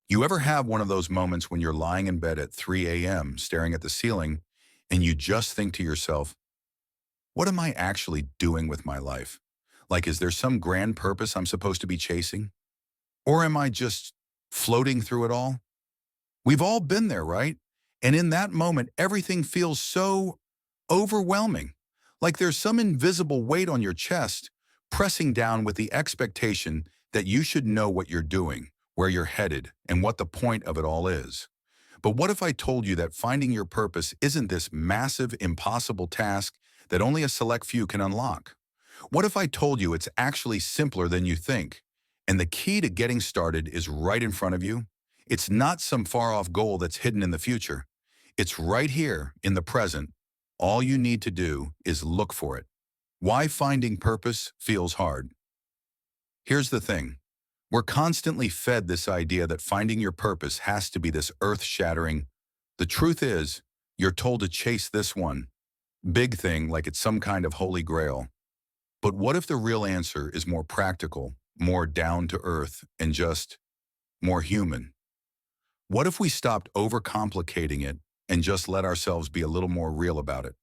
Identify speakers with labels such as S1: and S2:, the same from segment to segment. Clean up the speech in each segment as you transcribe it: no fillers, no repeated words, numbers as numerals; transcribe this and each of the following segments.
S1: You ever have one of those moments when you're lying in bed at 3 a.m. staring at the ceiling and you just think to yourself, what am I actually doing with my life? Like, is there some grand purpose I'm supposed to be chasing? Or am I just floating through it all? We've all been there, right? And in that moment, everything feels so overwhelming. Like there's some invisible weight on your chest, pressing down with the expectation that you should know what you're doing, where you're headed, and what the point of it all is. But what if I told you that finding your purpose isn't this massive, impossible task that only a select few can unlock? What if I told you it's actually simpler than you think, and the key to getting started is right in front of you? It's not some far-off goal that's hidden in the future. It's right here in the present. All you need to do is look for it. Why finding purpose feels hard? Here's the thing. We're constantly fed this idea that finding your purpose has to be this earth-shattering. The truth is, you're told to chase this one big thing like it's some kind of holy grail. But what if the real answer is more practical, more down to earth, and just more human? What if we stopped overcomplicating it and just let ourselves be a little more real about it?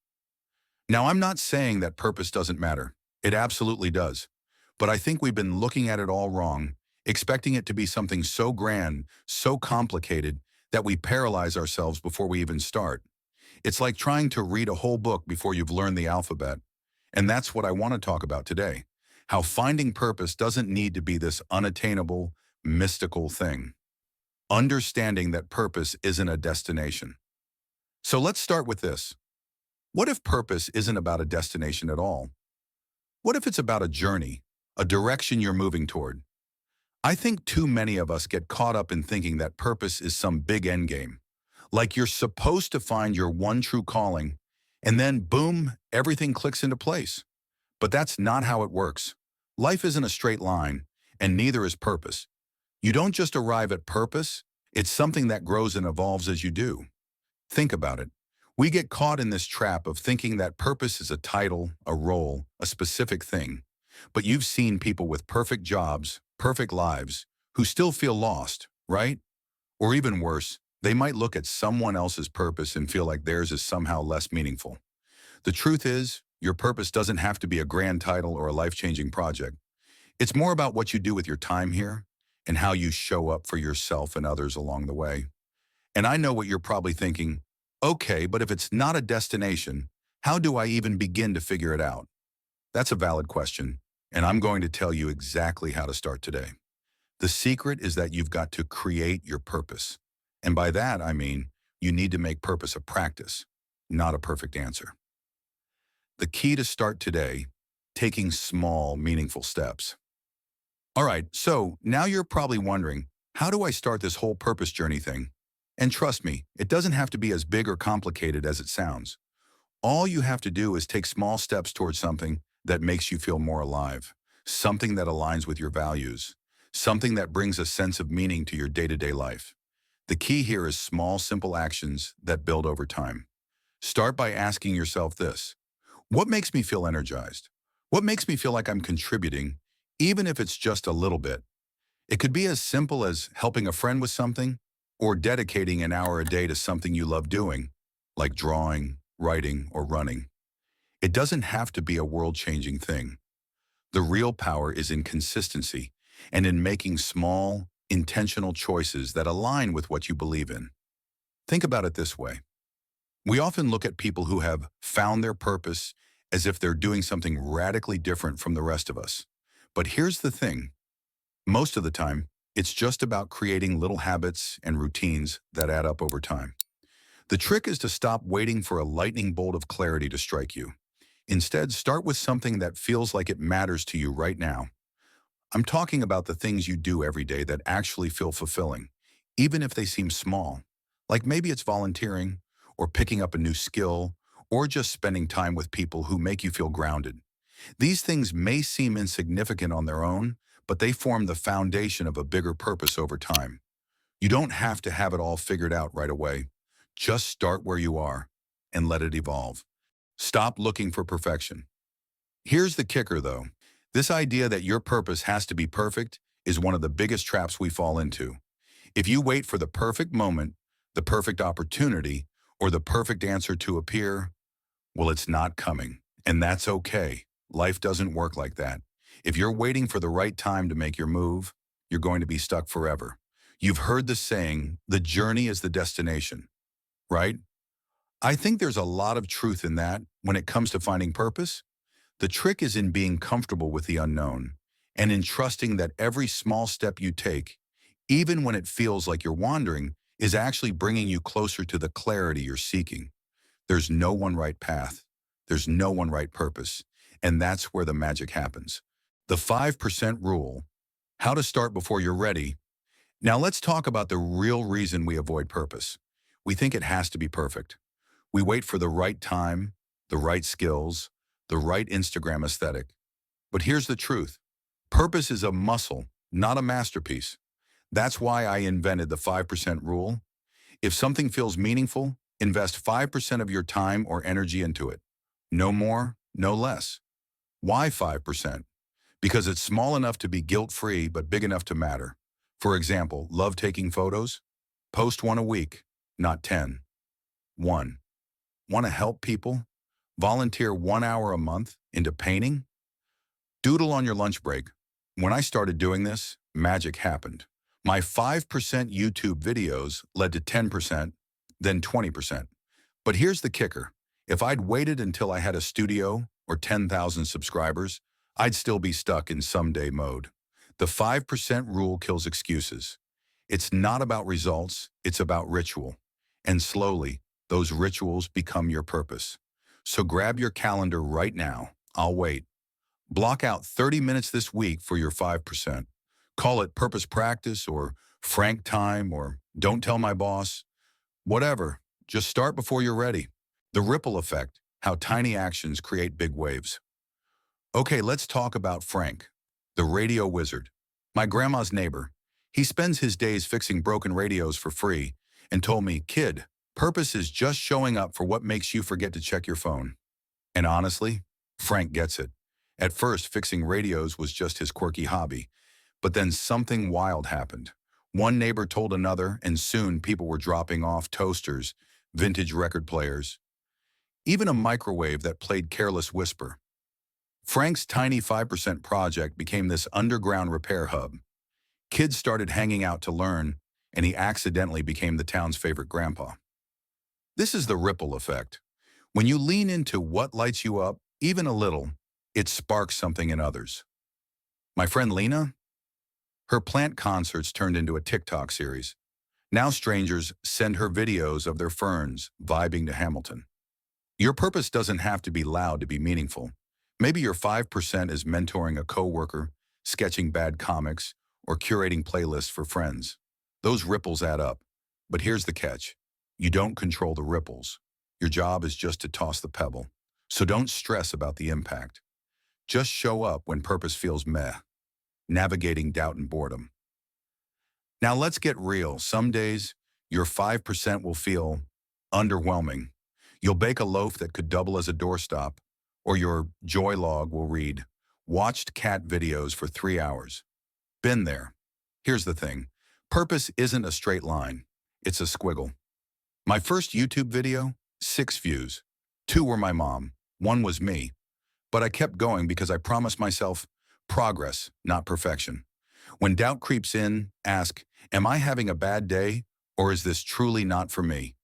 S1: Now, I'm not saying that purpose doesn't matter. It absolutely does. But I think we've been looking at it all wrong, expecting it to be something so grand, so complicated, that we paralyze ourselves before we even start. It's like trying to read a whole book before you've learned the alphabet. And that's what I want to talk about today. How finding purpose doesn't need to be this unattainable, mystical thing. Understanding that purpose isn't a destination. So let's start with this. What if purpose isn't about a destination at all? What if it's about a journey, a direction you're moving toward? I think too many of us get caught up in thinking that purpose is some big end game. Like you're supposed to find your one true calling, and then boom, everything clicks into place. But that's not how it works. Life isn't a straight line, and neither is purpose. You don't just arrive at purpose, it's something that grows and evolves as you do. Think about it. We get caught in this trap of thinking that purpose is a title, a role, a specific thing. But you've seen people with perfect jobs, perfect lives, who still feel lost, right? Or even worse, they might look at someone else's purpose and feel like theirs is somehow less meaningful. The truth is, your purpose doesn't have to be a grand title or a life-changing project. It's more about what you do with your time here and how you show up for yourself and others along the way. And I know what you're probably thinking, okay, but if it's not a destination, how do I even begin to figure it out? That's a valid question, and I'm going to tell you exactly how to start today. The secret is that you've got to create your purpose. And by that, I mean, you need to make purpose a practice, not a perfect answer. The key to start today, taking small, meaningful steps. All right, so now you're probably wondering, how do I start this whole purpose journey thing? And trust me, it doesn't have to be as big or complicated as it sounds. All you have to do is take small steps towards something that makes you feel more alive, something that aligns with your values, something that brings a sense of meaning to your day-to-day life. The key here is small, simple actions that build over time. Start by asking yourself this: what makes me feel energized? What makes me feel like I'm contributing, even if it's just a little bit? It could be as simple as helping a friend with something, or dedicating an hour a day to something you love doing, like drawing, writing, or running. It doesn't have to be a world-changing thing. The real power is in consistency and in making small, intentional choices that align with what you believe in. Think about it this way. We often look at people who have found their purpose as if they're doing something radically different from the rest of us. But here's the thing. Most of the time, it's just about creating little habits and routines that add up over time. The trick is to stop waiting for a lightning bolt of clarity to strike you. Instead, start with something that feels like it matters to you right now. I'm talking about the things you do every day that actually feel fulfilling, even if they seem small. Like maybe it's volunteering, or picking up a new skill, or just spending time with people who make you feel grounded. These things may seem insignificant on their own, but they form the foundation of a bigger purpose over time. You don't have to have it all figured out right away. Just start where you are and let it evolve. Stop looking for perfection. Here's the kicker, though. This idea that your purpose has to be perfect is one of the biggest traps we fall into. If you wait for the perfect moment, the perfect opportunity, or the perfect answer to appear, well, it's not coming. And that's okay. Life doesn't work like that. If you're waiting for the right time to make your move, you're going to be stuck forever. You've heard the saying, the journey is the destination, right? I think there's a lot of truth in that when it comes to finding purpose. The trick is in being comfortable with the unknown and in trusting that every small step you take, even when it feels like you're wandering, is actually bringing you closer to the clarity you're seeking. There's no one right path. There's no one right purpose. And that's where the magic happens. The 5% rule, how to start before you're ready. Now let's talk about the real reason we avoid purpose. We think it has to be perfect. We wait for the right time, the right skills, the right Instagram aesthetic. But here's the truth. Purpose is a muscle, not a masterpiece. That's why I invented the 5% rule. If something feels meaningful, invest 5% of your time or energy into it. No more, no less. Why 5%? Because it's small enough to be guilt-free but big enough to matter. For example, love taking photos? Post one a week, not 10. 1. Want to help people? Volunteer 1 hour a month into painting? Doodle on your lunch break. When I started doing this, magic happened. My 5% YouTube videos led to 10%, then 20%. But here's the kicker. If I'd waited until I had a studio or 10,000 subscribers, I'd still be stuck in someday mode. The 5% rule kills excuses. It's not about results, it's about ritual. And slowly, those rituals become your purpose. So grab your calendar right now. I'll wait. Block out 30 minutes this week for your 5%. Call it purpose practice or frank time or don't tell my boss. Whatever. Just start before you're ready. The ripple effect, how tiny actions create big waves. Okay, let's talk about Frank, the radio wizard. My grandma's neighbor. He spends his days fixing broken radios for free and told me, kid, purpose is just showing up for what makes you forget to check your phone. And honestly, Frank gets it. At first, fixing radios was just his quirky hobby, but then something wild happened. One neighbor told another, and soon people were dropping off toasters, vintage record players, even a microwave that played Careless Whisper. Frank's tiny 5% project became this underground repair hub. Kids started hanging out to learn, and he accidentally became the town's favorite grandpa. This is the ripple effect. When you lean into what lights you up, even a little, it sparks something in others. My friend Lena, her plant concerts turned into a TikTok series. Now strangers send her videos of their ferns vibing to Hamilton. Your purpose doesn't have to be loud to be meaningful. Maybe your 5% is mentoring a coworker, sketching bad comics, or curating playlists for friends. Those ripples add up. But here's the catch. You don't control the ripples. Your job is just to toss the pebble. So don't stress about the impact. Just show up when purpose feels meh, navigating doubt and boredom. Now let's get real. Some days, your 5% will feel underwhelming. You'll bake a loaf that could double as a doorstop, or your joy log will read, watched cat videos for 3 hours. Been there. Here's the thing. Purpose isn't a straight line. It's a squiggle. My first YouTube video, 6 views. 2 were my mom. 1 was me. But I kept going because I promised myself progress, not perfection. When doubt creeps in, ask, am I having a bad day, or is this truly not for me?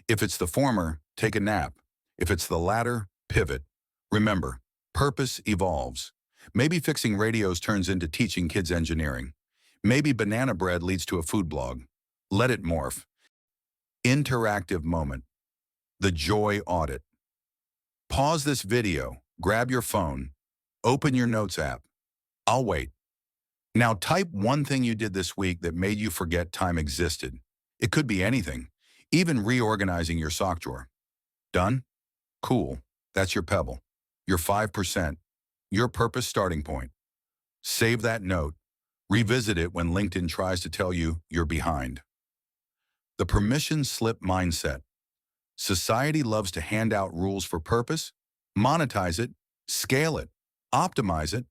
S1: If it's the former, take a nap. If it's the latter, pivot. Remember, purpose evolves. Maybe fixing radios turns into teaching kids engineering. Maybe banana bread leads to a food blog. Let it morph. Interactive moment. The joy audit. Pause this video, grab your phone, open your notes app. I'll wait. Now type one thing you did this week that made you forget time existed. It could be anything, even reorganizing your sock drawer. Done? Cool. That's your pebble. Your 5%. Your purpose starting point. Save that note. Revisit it when LinkedIn tries to tell you you're behind. The permission slip mindset. Society loves to hand out rules for purpose, monetize it, scale it, optimize it.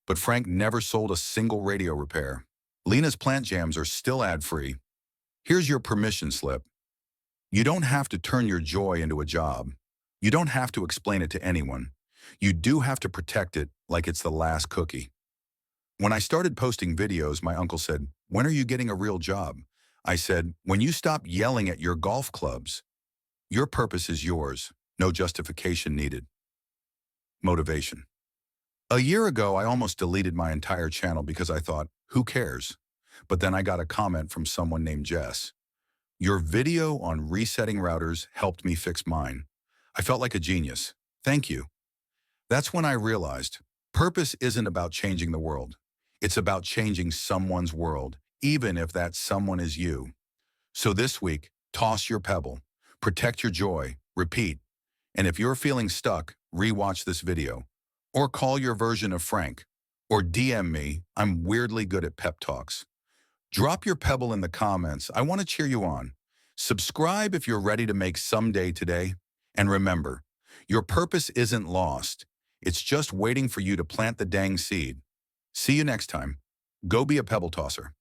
S1: But Frank never sold a single radio repair. Lena's plant jams are still ad-free. Here's your permission slip. You don't have to turn your joy into a job. You don't have to explain it to anyone. You do have to protect it like it's the last cookie. When I started posting videos, my uncle said, "When are you getting a real job?" I said, "When you stop yelling at your golf clubs. Your purpose is yours. No justification needed." Motivation. A year ago, I almost deleted my entire channel because I thought, who cares? But then I got a comment from someone named Jess. "Your video on resetting routers helped me fix mine. I felt like a genius. Thank you." That's when I realized purpose isn't about changing the world. It's about changing someone's world, even if that someone is you. So this week, toss your pebble, protect your joy, repeat. And if you're feeling stuck, rewatch this video. Or call your version of Frank. Or DM me. I'm weirdly good at pep talks. Drop your pebble in the comments. I want to cheer you on. Subscribe if you're ready to make someday today. And remember, your purpose isn't lost. It's just waiting for you to plant the dang seed. See you next time. Go be a pebble tosser.